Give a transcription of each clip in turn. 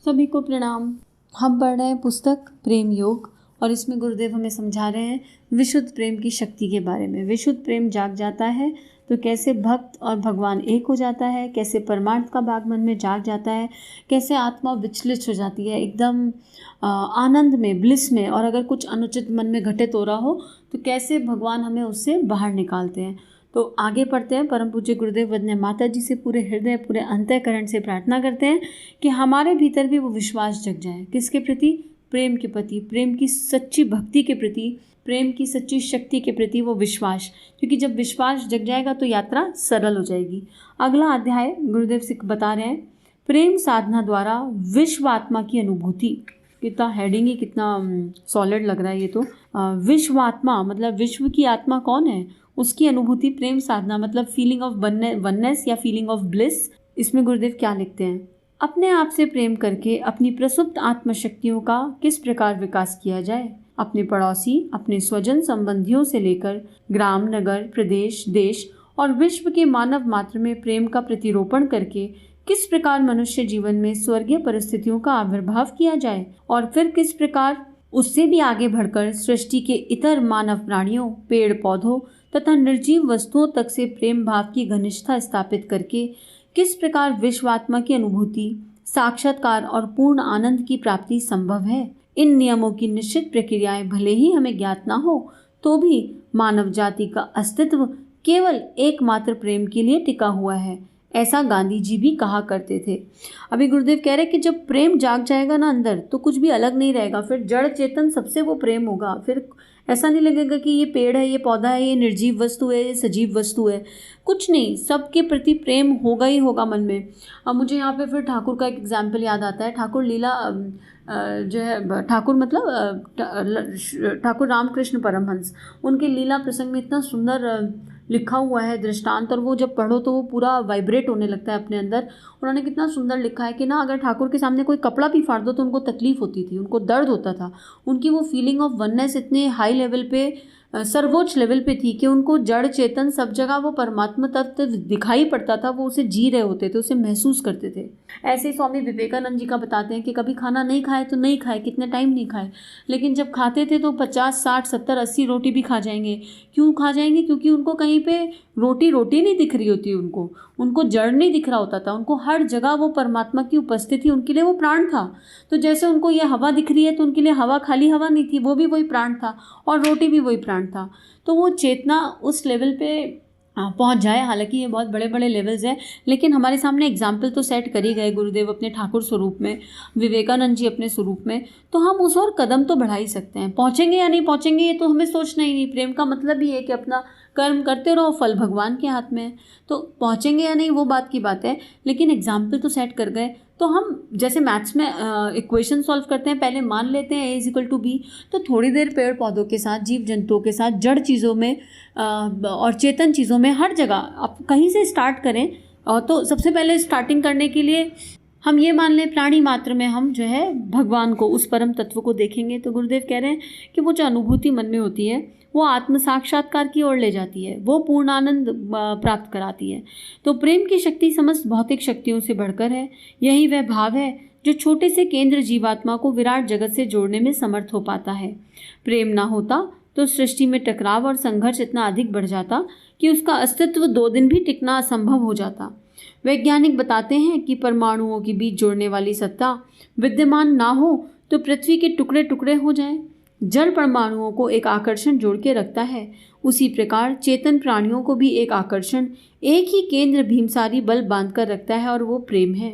सभी को प्रणाम। हम पढ़ रहे हैं पुस्तक प्रेम योग और इसमें गुरुदेव हमें समझा रहे हैं विशुद्ध प्रेम की शक्ति के बारे में। विशुद्ध प्रेम जाग जाता है तो कैसे भक्त और भगवान एक हो जाता है, कैसे परमार्थ का भाग मन में जाग जाता है, कैसे आत्मा विचलित हो जाती है एकदम आनंद में, ब्लिस में। और अगर कुछ अनुचित मन में घटित हो रहा हो तो कैसे भगवान हमें उससे बाहर निकालते हैं। तो आगे पढ़ते हैं। परम पूज्य गुरुदेव वंदनीय माता जी से पूरे हृदय पूरे अंतःकरण से प्रार्थना करते हैं कि हमारे भीतर भी वो विश्वास जग जाए। किसके प्रति? प्रेम के प्रति, प्रेम की सच्ची भक्ति के प्रति, प्रेम की सच्ची शक्ति के प्रति वो विश्वास। क्योंकि जब विश्वास जग जाएगा तो यात्रा सरल हो जाएगी। अगला अध्याय गुरुदेव सिख बता रहे हैं, प्रेम साधना द्वारा विश्व आत्मा की अनुभूति। कितना हेडिंग ही कितना सॉलिड लग रहा है ये तो। विश्व आत्मा मतलब विश्व की आत्मा कौन है, उसकी अनुभूति प्रेम साधना मतलब फीलिंग ऑफ वननेस या फीलिंग ऑफ ब्लिस। इसमें गुरुदेव क्या लिखते हैं, अपने आप से प्रेम करके अपनी प्रसुप्त आत्मशक्तियों का किस प्रकार विकास किया जाए। अपने पड़ोसी, अपने स्वजन संबंधियों से लेकर ग्राम, नगर, प्रदेश, देश और विश्व के मानव मात्र में प्रेम का प्रतिरोपण करके किस प्रकार मनुष्य जीवन में स्वर्गीय परिस्थितियों का आविर्भाव किया जाए और फिर किस प्रकार उससे भी आगे बढ़कर सृष्टि के इतर मानव प्राणियों, पेड़ पौधों तथा निर्जीव वस्तुओं तक से प्रेम भाव की घनिष्ठता स्थापित करके किस प्रकार विश्वात्मा की अनुभूति, साक्षात्कार और पूर्ण आनंद की प्राप्ति संभव है। इन नियमों की निश्चित प्रक्रियाएं भले ही हमें ज्ञात न हो तो भी मानव जाति का अस्तित्व केवल एकमात्र प्रेम के लिए टिका हुआ है। ऐसा गांधी जी भी कहा करते थे। अभी गुरुदेव कह रहे हैं कि जब प्रेम जाग जाएगा ना अंदर तो कुछ भी अलग नहीं रहेगा। फिर जड़ चेतन सबसे वो प्रेम होगा। फिर ऐसा नहीं लगेगा कि ये पेड़ है, ये पौधा है, ये निर्जीव वस्तु है, ये सजीव वस्तु है, कुछ नहीं, सबके प्रति प्रेम होगा ही होगा मन में। अब मुझे यहाँ पे फिर ठाकुर का एक एग्जाम्पल याद आता है। ठाकुर लीला जो है, ठाकुर मतलब ठाकुर रामकृष्ण परमहंस, उनके लीला प्रसंग में इतना सुंदर लिखा हुआ है दृष्टांत, और वो जब पढ़ो तो वो पूरा वाइब्रेट होने लगता है अपने अंदर। उन्होंने कितना सुंदर लिखा है कि ना अगर ठाकुर के सामने कोई कपड़ा भी फाड़ दो तो उनको तकलीफ होती थी, उनको दर्द होता था। उनकी वो फीलिंग ऑफ वननेस इतने हाई लेवल पे, सर्वोच्च लेवल पे थी कि उनको जड़ चेतन सब जगह वो परमात्मा तत्व दिखाई पड़ता था। वो उसे जी रहे होते थे, उसे महसूस करते थे। ऐसे स्वामी विवेकानंद जी का बताते हैं कि कभी खाना नहीं खाए तो नहीं खाए, कितने टाइम नहीं खाए, लेकिन जब खाते थे तो 50, 60, 70, 80 रोटी भी खा जाएंगे। क्यों खा जाएंगे? क्योंकि उनको कहीं पे रोटी नहीं दिख रही होती, उनको जड़ नहीं दिख रहा होता था। उनको हर जगह वो परमात्मा की उपस्थिति, उनके लिए वो प्राण था। तो जैसे उनको ये हवा दिख रही है तो उनके लिए हवा खाली हवा नहीं थी, वो भी वही प्राण था और रोटी भी वही प्राण था। तो वो चेतना उस लेवल पे पहुंच जाए। हालांकि ये बहुत बड़े बड़े लेवल्स हैं, लेकिन हमारे सामने एग्जाम्पल तो सेट कर ही गए गुरुदेव अपने ठाकुर स्वरूप में, विवेकानंद जी अपने स्वरूप में। तो हम उस और कदम तो बढ़ा ही सकते हैं। पहुंचेंगे या नहीं पहुंचेंगे ये तो हमें सोचना ही नहीं। प्रेम का मतलब ही है कि अपना कर्म करते रहो, फल भगवान के हाथ में है। तो पहुंचेंगे या नहीं वो बात की बात है, लेकिन एग्जाम्पल तो सेट कर गए। तो हम जैसे मैथ्स में इक्वेशन सॉल्व करते हैं, पहले मान लेते हैं A=B, तो थोड़ी देर पेड़ पौधों के साथ, जीव जंतुओं के साथ, जड़ चीज़ों में और चेतन चीज़ों में, हर जगह आप कहीं से स्टार्ट करें। तो सबसे पहले स्टार्टिंग करने के लिए हम ये मान लें प्राणी मात्र में हम जो है भगवान को, उस परम तत्व को देखेंगे। तो गुरुदेव कह रहे हैं कि वो जो अनुभूति मन में होती है वो आत्म साक्षात्कार की ओर ले जाती है, वो पूर्ण आनंद प्राप्त कराती है। तो प्रेम की शक्ति समस्त भौतिक शक्तियों से बढ़कर है। यही वह भाव है जो छोटे से केंद्र जीवात्मा को विराट जगत से जोड़ने में समर्थ हो पाता है। प्रेम ना होता तो सृष्टि में टकराव और संघर्ष इतना अधिक बढ़ जाता कि उसका अस्तित्व 2 दिन भी टिकना असंभव हो जाता। वैज्ञानिक बताते हैं कि परमाणुओं के बीच जोड़ने वाली सत्ता विद्यमान ना हो तो पृथ्वी के टुकड़े टुकड़े हो जाएं। जड़ परमाणुओं को एक आकर्षण जोड़ के रखता है, उसी प्रकार चेतन प्राणियों को भी एक आकर्षण, एक ही केंद्र भीमसारी बल बांधकर रखता है, और वो प्रेम है।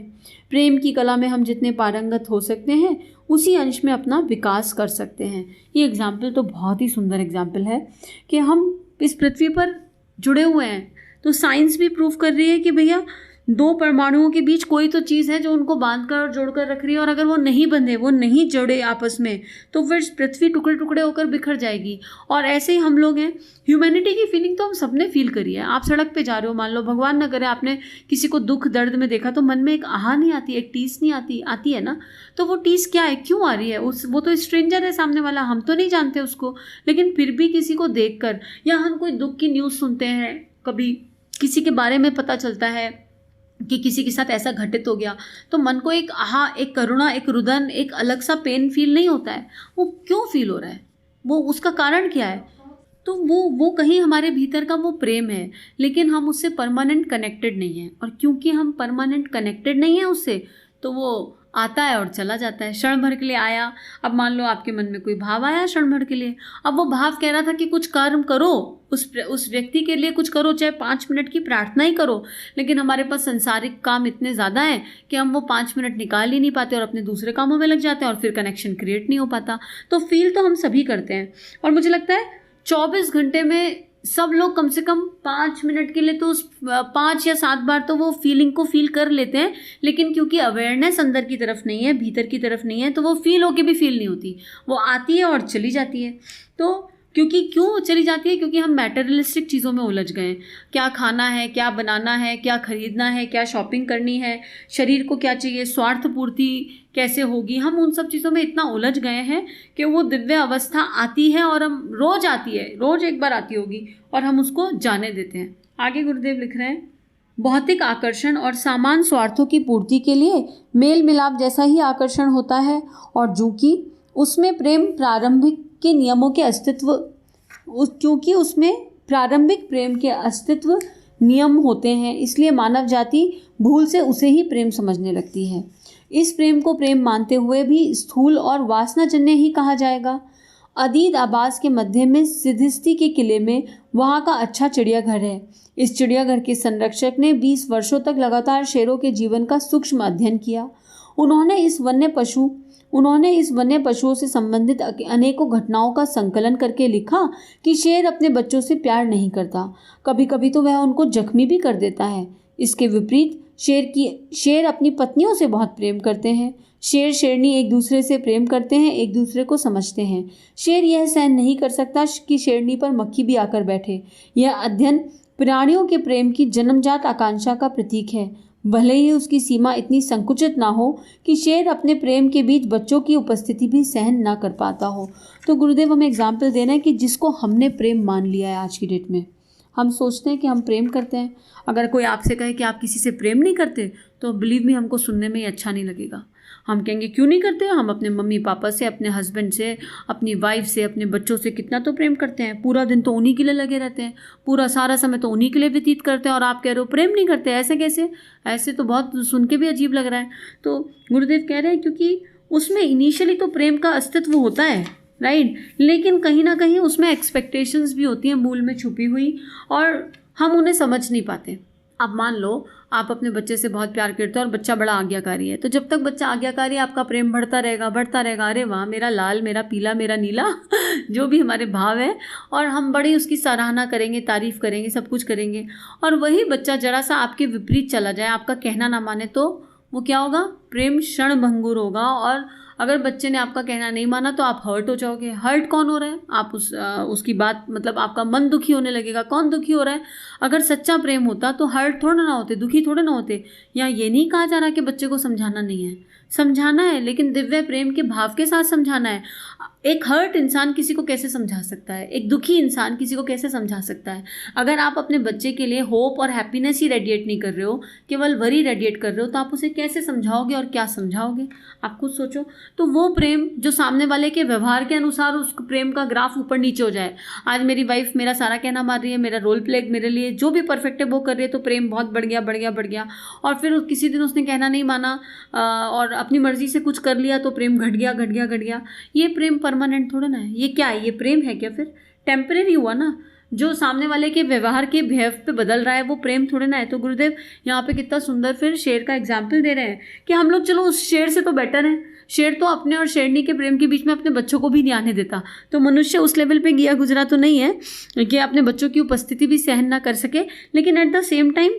प्रेम की कला में हम जितने पारंगत हो सकते हैं उसी अंश में अपना विकास कर सकते हैं। ये एग्जाम्पल तो बहुत ही सुंदर एग्जाम्पल है कि हम इस पृथ्वी पर जुड़े हुए हैं। तो साइंस भी प्रूव कर रही है कि भैया 2 परमाणुओं के बीच कोई तो चीज़ है जो उनको बांधकर और जोड़कर रख रही है, और अगर वो नहीं बंधे, वो नहीं जुड़े आपस में, तो फिर पृथ्वी टुकड़े टुकड़े होकर बिखर जाएगी। और ऐसे ही हम लोग हैं। ह्यूमैनिटी की फीलिंग तो हम सबने फील करी है। आप सड़क पे जा रहे हो, मान लो भगवान न करे आपने किसी को दुख दर्द में देखा, तो मन में एक आहा नहीं आती, एक टीस नहीं आती है ना। तो वो टीस क्या है, क्यों आ रही है? वो तो स्ट्रेंजर है सामने वाला, हम तो नहीं जानते उसको, लेकिन फिर भी किसी को देख कर, या हम कोई दुख की न्यूज़ सुनते हैं, कभी किसी के बारे में पता चलता है कि किसी के साथ ऐसा घटित हो गया, तो मन को एक आहा, एक करुणा, एक रुदन, एक अलग सा पेन फील नहीं होता है। वो क्यों फील हो रहा है, वो उसका कारण क्या है? तो वो कहीं हमारे भीतर का वो प्रेम है, लेकिन हम उससे परमानेंट कनेक्टेड नहीं हैं। और क्योंकि हम परमानेंट कनेक्टेड नहीं हैं उससे, तो वो आता है और चला जाता है, क्षण भर के लिए आया। अब मान लो आपके मन में कोई भाव आया क्षण भर के लिए, अब वो भाव कह रहा था कि कुछ कर्म करो, उस व्यक्ति के लिए कुछ करो, चाहे 5 मिनट की प्रार्थना ही करो, लेकिन हमारे पास संसारिक काम इतने ज़्यादा हैं कि हम वो 5 मिनट निकाल ही नहीं पाते और अपने दूसरे कामों में लग जाते हैं, और फिर कनेक्शन क्रिएट नहीं हो पाता। तो फील तो हम सभी करते हैं, और मुझे लगता है 24 घंटे में सब लोग कम से कम 5 मिनट के लिए तो 5 या 7 बार तो वो फीलिंग को फील कर लेते हैं। लेकिन क्योंकि अवेयरनेस अंदर की तरफ नहीं है, भीतर की तरफ नहीं है, तो वो फील होके भी फील नहीं होती, वो आती है और चली जाती है। तो क्यों चली जाती है? क्योंकि हम मैटेरियलिस्टिक चीज़ों में उलझ गए। क्या खाना है, क्या बनाना है, क्या खरीदना है, क्या शॉपिंग करनी है, शरीर को क्या चाहिए, स्वार्थ पूर्ति कैसे होगी, हम उन सब चीज़ों में इतना उलझ गए हैं कि वो दिव्य अवस्था आती है, और हम रोज़ आती है, रोज़ एक बार आती होगी, और हम उसको जाने देते हैं। आगे गुरुदेव लिख रहे हैं, भौतिक आकर्षण और सामान्य स्वार्थों की पूर्ति के लिए मेल मिलाप जैसा ही आकर्षण होता है, और चूँकि उसमें प्रारंभिक प्रेम के अस्तित्व नियम होते हैं, इसलिए मानव जाति भूल से उसे ही प्रेम समझने लगती है। इस प्रेम को प्रेम मानते हुए भी स्थूल और वासनाजन्य ही कहा जाएगा। अदीद आबास के मध्य में सिद्धिस्ती के किले में वहाँ का अच्छा चिड़ियाघर है। इस चिड़ियाघर के संरक्षक ने 20 वर्षों तक लगातार शेरों के जीवन का सूक्ष्म अध्ययन किया। उन्होंने इस वन्य पशुओं से संबंधित अनेकों घटनाओं का संकलन करके लिखा कि शेर अपने बच्चों से प्यार नहीं करता, कभी कभी तो वह उनको जख्मी भी कर देता है। इसके विपरीत शेर अपनी पत्नियों से बहुत प्रेम करते हैं। शेर शेरनी एक दूसरे से प्रेम करते हैं, एक दूसरे को समझते हैं। शेर यह सहन नहीं कर सकता कि शेरनी पर मक्खी भी आकर बैठे। यह अध्ययन प्राणियों के प्रेम की जन्मजात आकांक्षा का प्रतीक है, भले ही उसकी सीमा इतनी संकुचित ना हो कि शेर अपने प्रेम के बीच बच्चों की उपस्थिति भी सहन ना कर पाता हो। तो गुरुदेव हमें एग्जाम्पल दे रहे हैं कि जिसको हमने प्रेम मान लिया है आज की डेट में, हम सोचते हैं कि हम प्रेम करते हैं। अगर कोई आपसे कहे कि आप किसी से प्रेम नहीं करते, तो बिलीव मी, हमको सुनने में ही अच्छा नहीं लगेगा। हम कहेंगे क्यों नहीं करते? हम अपने मम्मी पापा से, अपने हस्बैंड से, अपनी वाइफ से, अपने बच्चों से कितना तो प्रेम करते हैं, पूरा दिन तो उन्हीं के लिए लगे रहते हैं, पूरा सारा समय तो उन्हीं के लिए व्यतीत करते हैं, और आप कह रहे हो प्रेम नहीं करते? ऐसे कैसे? ऐसे तो बहुत सुन के भी अजीब लग रहा है। तो गुरुदेव कह रहे हैं क्योंकि उसमें इनिशियली तो प्रेम का अस्तित्व होता है, राइट, लेकिन कहीं ना कहीं उसमें एक्सपेक्टेशंस भी होती हैं मूल में छुपी हुई, और हम उन्हें समझ नहीं पाते। अब मान लो आप अपने बच्चे से बहुत प्यार करते हो और बच्चा बड़ा आज्ञाकारी है, तो जब तक बच्चा आज्ञाकारी है आपका प्रेम बढ़ता रहेगा, बढ़ता रहेगा। अरे वाह, मेरा लाल, मेरा पीला, मेरा नीला जो भी हमारे भाव है, और हम बड़ी उसकी सराहना करेंगे, तारीफ़ करेंगे, सब कुछ करेंगे। और वही बच्चा जरा सा आपके विपरीत चला जाए, आपका कहना ना माने, तो वो क्या होगा? प्रेम क्षण भंगुर होगा। और अगर बच्चे ने आपका कहना नहीं माना तो आप हर्ट हो जाओगे। हर्ट कौन हो रहा है? आप उसकी बात, मतलब आपका मन दुखी होने लगेगा। कौन दुखी हो रहा है? अगर सच्चा प्रेम होता तो हर्ट थोड़ा ना होते, दुखी थोड़े ना होते। यहाँ ये नहीं कहा जा रहा कि बच्चे को समझाना नहीं है, समझाना है, लेकिन दिव्य प्रेम के भाव के साथ समझाना है। एक हर्ट इंसान किसी को कैसे समझा सकता है? एक दुखी इंसान किसी को कैसे समझा सकता है? अगर आप अपने बच्चे के लिए होप और हैप्पीनेस ही रेडिएट नहीं कर रहे हो, केवल वरी रेडिएट कर रहे हो, तो आप उसे कैसे समझाओगे और क्या समझाओगे? आप खुद सोचो। तो वो प्रेम जो सामने वाले के व्यवहार के अनुसार उस प्रेम का ग्राफ ऊपर नीचे हो जाए। आज मेरी वाइफ मेरा सारा कहना मान रही है, मेरा रोल प्ले मेरे लिए जो भी परफेक्ट है वो कर रही है, तो प्रेम बहुत बढ़ गया बढ़ गया बढ़ गया। और फिर किसी दिन उसने कहना नहीं माना और अपनी मर्जी से कुछ कर लिया, तो प्रेम घट गया घट गया घट गया। ये प्रेम परमानेंट थोड़ा ना है। ये क्या है? ये प्रेम है क्या? फिर टेम्परेरी हुआ ना। जो सामने वाले के व्यवहार के बिहेव पे बदल रहा है वो प्रेम थोड़े ना है। तो गुरुदेव यहाँ पे कितना सुंदर फिर शेर का एग्जाम्पल दे रहे हैं कि हम लोग चलो उस शेर से तो बेटर हैं। शेर तो अपने और शेरनी के प्रेम के बीच में अपने बच्चों को भी नहीं आने देता। तो मनुष्य उस लेवल पे गया गुजरा तो नहीं है कि अपने बच्चों की उपस्थिति भी सहन ना कर सके, लेकिन at the same time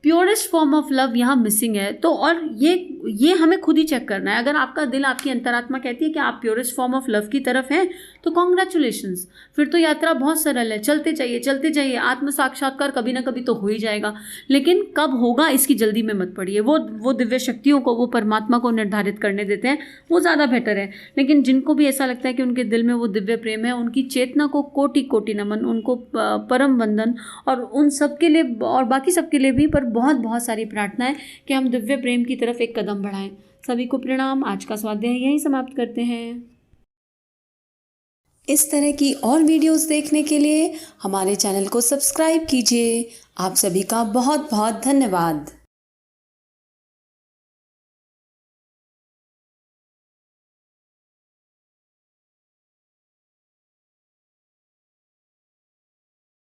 purest form of love यहाँ मिसिंग है। तो और ये हमें खुद ही चेक करना है। अगर आपका दिल, आपकी अंतरात्मा कहती है कि आप प्योरेस्ट फॉर्म ऑफ लव की तरफ हैं, तो कॉन्ग्रेचुलेशंस, फिर तो यात्रा बहुत सरल है। चलते जाइए। आत्म साक्षात्कार कभी ना कभी तो हो ही जाएगा, लेकिन कब होगा इसकी जल्दी में मत पड़िए। वो दिव्य शक्तियों को, वो परमात्मा को निर्धारित करने देते हैं, वो ज़्यादा बेटर है। लेकिन जिनको भी ऐसा लगता है कि उनके दिल में वो दिव्य प्रेम है, उनकी चेतना को कोटि कोटि नमन, उनको परम वंदन, और उन सब के लिए और बाकी सबके लिए भी, पर बहुत बहुत सारी प्रार्थनाएं कि हम दिव्य प्रेम की तरफ एक कदम बढ़ाएं। सभी को प्रणाम। आज का स्वाध्याय यहीं समाप्त करते हैं। इस तरह की और वीडियोस देखने के लिए हमारे चैनल को सब्सक्राइब कीजिए। आप सभी का बहुत बहुत धन्यवाद।